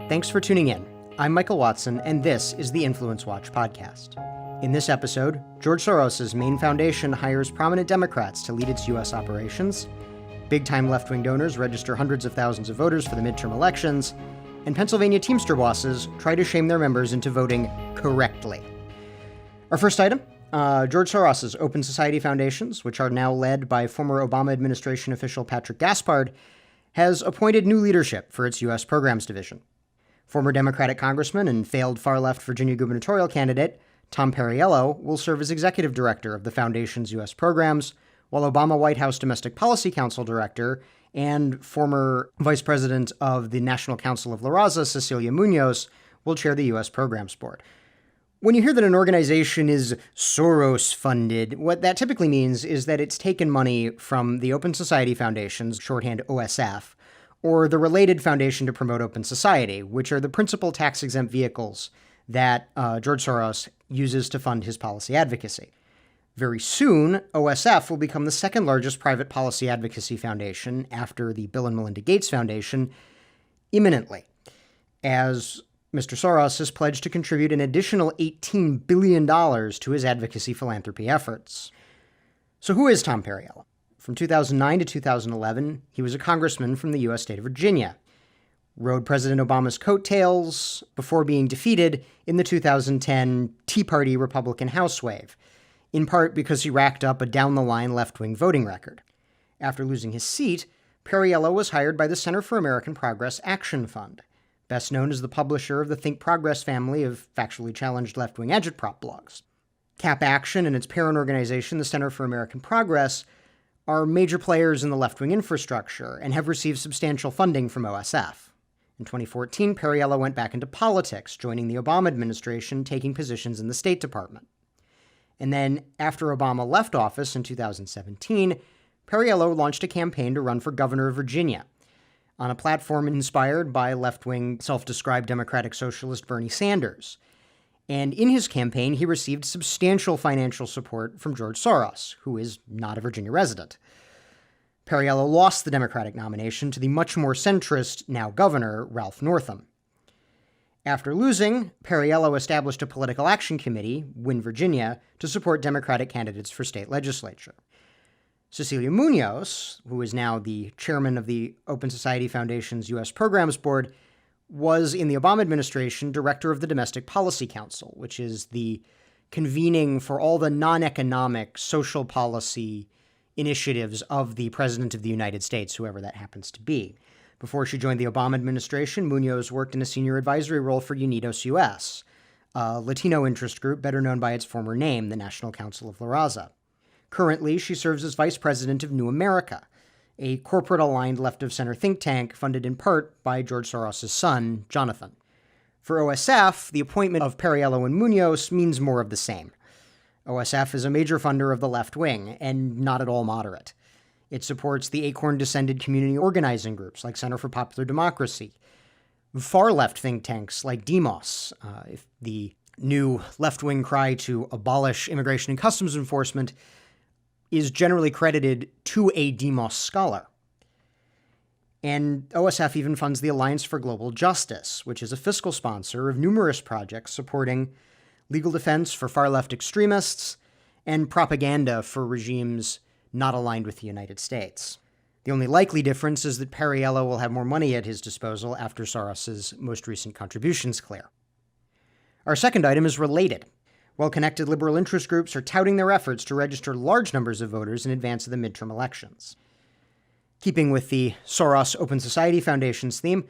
Thanks for tuning in. I'm Michael Watson, and this is the InfluenceWatch podcast. In this episode, George Soros' main foundation hires prominent Democrats to lead its U.S. operations, big-time left-wing donors register hundreds of thousands of voters for the midterm elections, and Pennsylvania Teamster bosses try to shame their members into voting correctly. Our first item, George Soros' Open Society Foundations, which are now led by former Obama administration official Patrick Gaspard, has appointed new leadership for its U.S. programs division. Former Democratic congressman and failed far-left Virginia gubernatorial candidate Tom Perriello will serve as executive director of the foundation's U.S. programs, while Obama White House Domestic Policy Council director and former vice president of the National Council of Raza, Cecilia Munoz, will chair the U.S. programs board. When you hear that an organization is Soros-funded, what that typically means is that it's taken money from the Open Society Foundations, shorthand OSF, or the related Foundation to Promote Open Society, which are the principal tax-exempt vehicles that George Soros uses to fund his policy advocacy. Very soon, OSF will become the second largest private policy advocacy foundation after the Bill and Melinda Gates Foundation, imminently, as Mr. Soros has pledged to contribute an additional $18 billion to his advocacy philanthropy efforts. So who is Tom Perriello? From 2009 to 2011, he was a congressman from the U.S. state of Virginia. Rode President Obama's coattails before being defeated in the 2010 Tea Party Republican House wave, in part because he racked up a down-the-line left-wing voting record. After losing his seat, Perriello was hired by the Center for American Progress Action Fund, best known as the publisher of the Think Progress family of factually challenged left-wing agitprop blogs. CAP Action and its parent organization, the Center for American Progress, are major players in the left-wing infrastructure and have received substantial funding from OSF. In 2014, Perriello went back into politics, joining the Obama administration, taking positions in the State Department. And then, after Obama left office in 2017, Perriello launched a campaign to run for governor of Virginia, on a platform inspired by left-wing self-described Democratic Socialist Bernie Sanders. And in his campaign, he received substantial financial support from George Soros, who is not a Virginia resident. Perriello lost the Democratic nomination to the much more centrist, now governor, Ralph Northam. After losing, Perriello established a political action committee, Win Virginia, to support Democratic candidates for state legislature. Cecilia Munoz, who is now the chairman of the Open Society Foundation's U.S. Programs Board, was in the Obama administration director of the Domestic Policy Council, which is the convening for all the non-economic social policy initiatives of the President of the United States, whoever that happens to be. Before she joined the Obama administration, Munoz worked in a senior advisory role for Unidos US, a Latino interest group better known by its former name, the National Council of Raza. Currently, she serves as vice president of New America, a corporate-aligned left-of-center think tank funded in part by George Soros' son, Jonathan. For OSF, the appointment of Perriello and Munoz means more of the same. OSF is a major funder of the left wing, and not at all moderate. It supports the Acorn-descended community organizing groups like Center for Popular Democracy, far-left think tanks like Demos, the new left-wing cry to abolish immigration and customs enforcement is generally credited to a Demos scholar. And OSF even funds the Alliance for Global Justice, which is a fiscal sponsor of numerous projects supporting legal defense for far-left extremists and propaganda for regimes not aligned with the United States. The only likely difference is that Perriello will have more money at his disposal after Soros's most recent contributions clear. Our second item is related. Well-connected liberal interest groups are touting their efforts to register large numbers of voters in advance of the midterm elections. Keeping with the Soros Open Society Foundation's theme,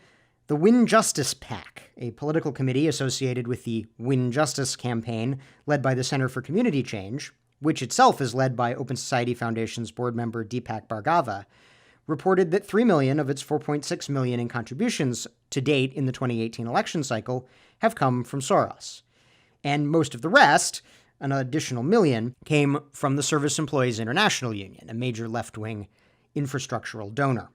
the Win Justice PAC, a political committee associated with the Win Justice campaign led by the Center for Community Change, which itself is led by Open Society Foundation's board member Deepak Bhargava, reported that $3 million of its $4.6 million in contributions to date in the 2018 election cycle have come from Soros. And most of the rest, an additional $1 million, came from the Service Employees International Union, a major left-wing infrastructural donor.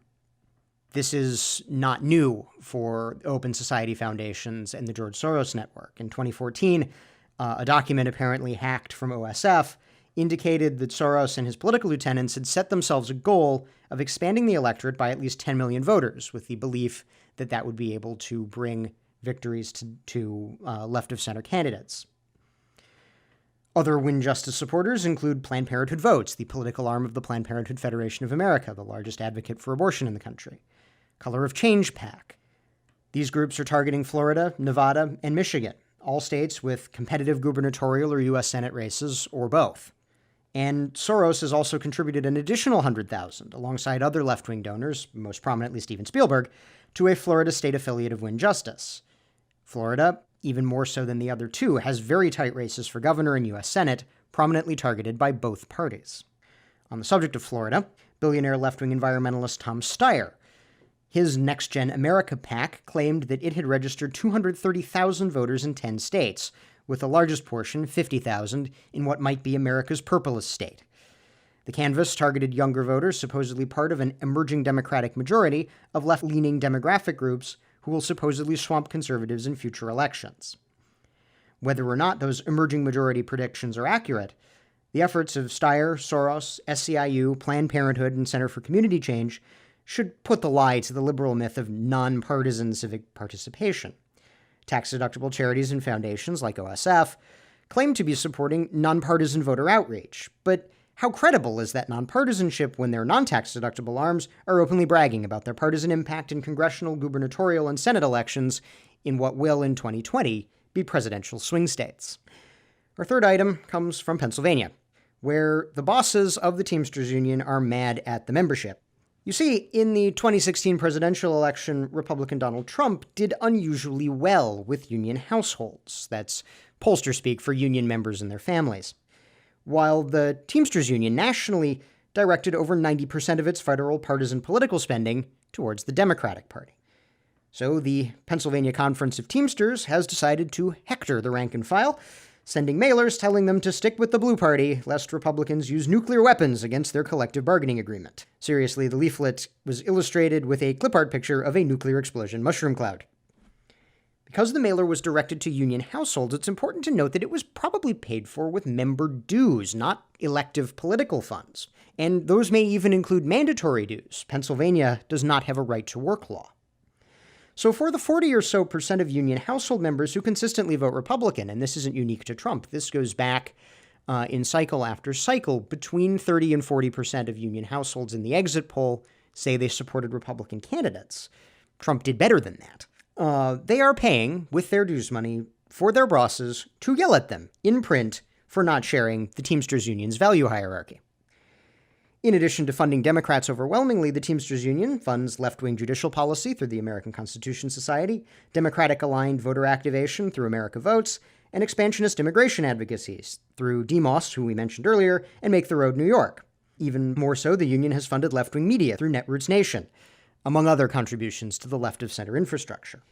This is not new for Open Society Foundations and the George Soros Network. In 2014, a document apparently hacked from OSF indicated that Soros and his political lieutenants had set themselves a goal of expanding the electorate by at least 10 million voters, with the belief that that would be able to bring victories to left-of-center candidates. Other Win Justice supporters include Planned Parenthood Votes, the political arm of the Planned Parenthood Federation of America, the largest advocate for abortion in the country. Color of Change PAC. These groups are targeting Florida, Nevada, and Michigan, all states with competitive gubernatorial or U.S. Senate races, or both. And Soros has also contributed an additional $100,000, alongside other left-wing donors, most prominently Steven Spielberg, to a Florida state affiliate of Win Justice. Florida, even more so than the other two, has very tight races for governor and U.S. Senate, prominently targeted by both parties. On the subject of Florida, billionaire left-wing environmentalist Tom Steyer. His Next Gen America PAC claimed that it had registered 230,000 voters in 10 states, with the largest portion, 50,000, in what might be America's purplest state. The canvass targeted younger voters, supposedly part of an emerging Democratic majority of left-leaning demographic groups who will supposedly swamp conservatives in future elections. Whether or not those emerging majority predictions are accurate, the efforts of Steyer, Soros, SEIU, Planned Parenthood, and Center for Community Change should put the lie to the liberal myth of nonpartisan civic participation. Tax-deductible charities and foundations like OSF claim to be supporting nonpartisan voter outreach, but how credible is that nonpartisanship when their non-tax-deductible arms are openly bragging about their partisan impact in congressional, gubernatorial, and Senate elections in what will, in 2020, be presidential swing states? Our third item comes from Pennsylvania, where the bosses of the Teamsters Union are mad at the membership. You see, in the 2016 presidential election, Republican Donald Trump did unusually well with union households. That's pollster speak for union members and their families. While the Teamsters Union nationally directed over 90% of its federal partisan political spending towards the Democratic Party. So the Pennsylvania Conference of Teamsters has decided to hector the rank and file, sending mailers telling them to stick with the Blue Party, lest Republicans use nuclear weapons against their collective bargaining agreement. Seriously, the leaflet was illustrated with a clip art picture of a nuclear explosion mushroom cloud. Because the mailer was directed to union households, it's important to note that it was probably paid for with member dues, not elective political funds. And those may even include mandatory dues. Pennsylvania does not have a right-to-work law. So for the 40 or so percent of union household members who consistently vote Republican, and this isn't unique to Trump, this goes back in cycle after cycle, between 30 and 40% of union households in the exit poll say they supported Republican candidates. Trump did better than that. They are paying, with their dues money, for their bosses to yell at them in print for not sharing the Teamsters Union's value hierarchy. In addition to funding Democrats overwhelmingly, the Teamsters Union funds left-wing judicial policy through the American Constitution Society, Democratic-aligned voter activation through America Votes, and expansionist immigration advocacies through DEMOS, who we mentioned earlier, and Make the Road New York. Even more so, the union has funded left-wing media through Netroots Nation, among other contributions to the left-of-center infrastructure.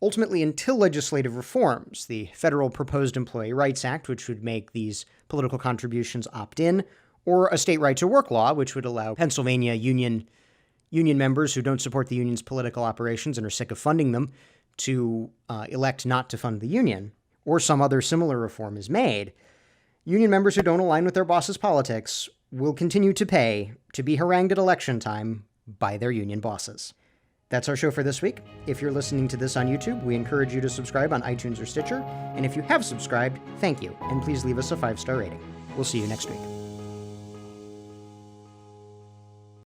Ultimately, until legislative reforms, the federal proposed Employee Rights Act, which would make these political contributions opt-in, or a state right-to-work law, which would allow Pennsylvania union members who don't support the union's political operations and are sick of funding them to elect not to fund the union, or some other similar reform is made, union members who don't align with their boss's politics will continue to pay to be harangued at election time by their union bosses. That's our show for this week. If you're listening to this on YouTube, we encourage you to subscribe on iTunes or Stitcher, and if you have subscribed, thank you, and please leave us a 5-star rating. We'll see you next week.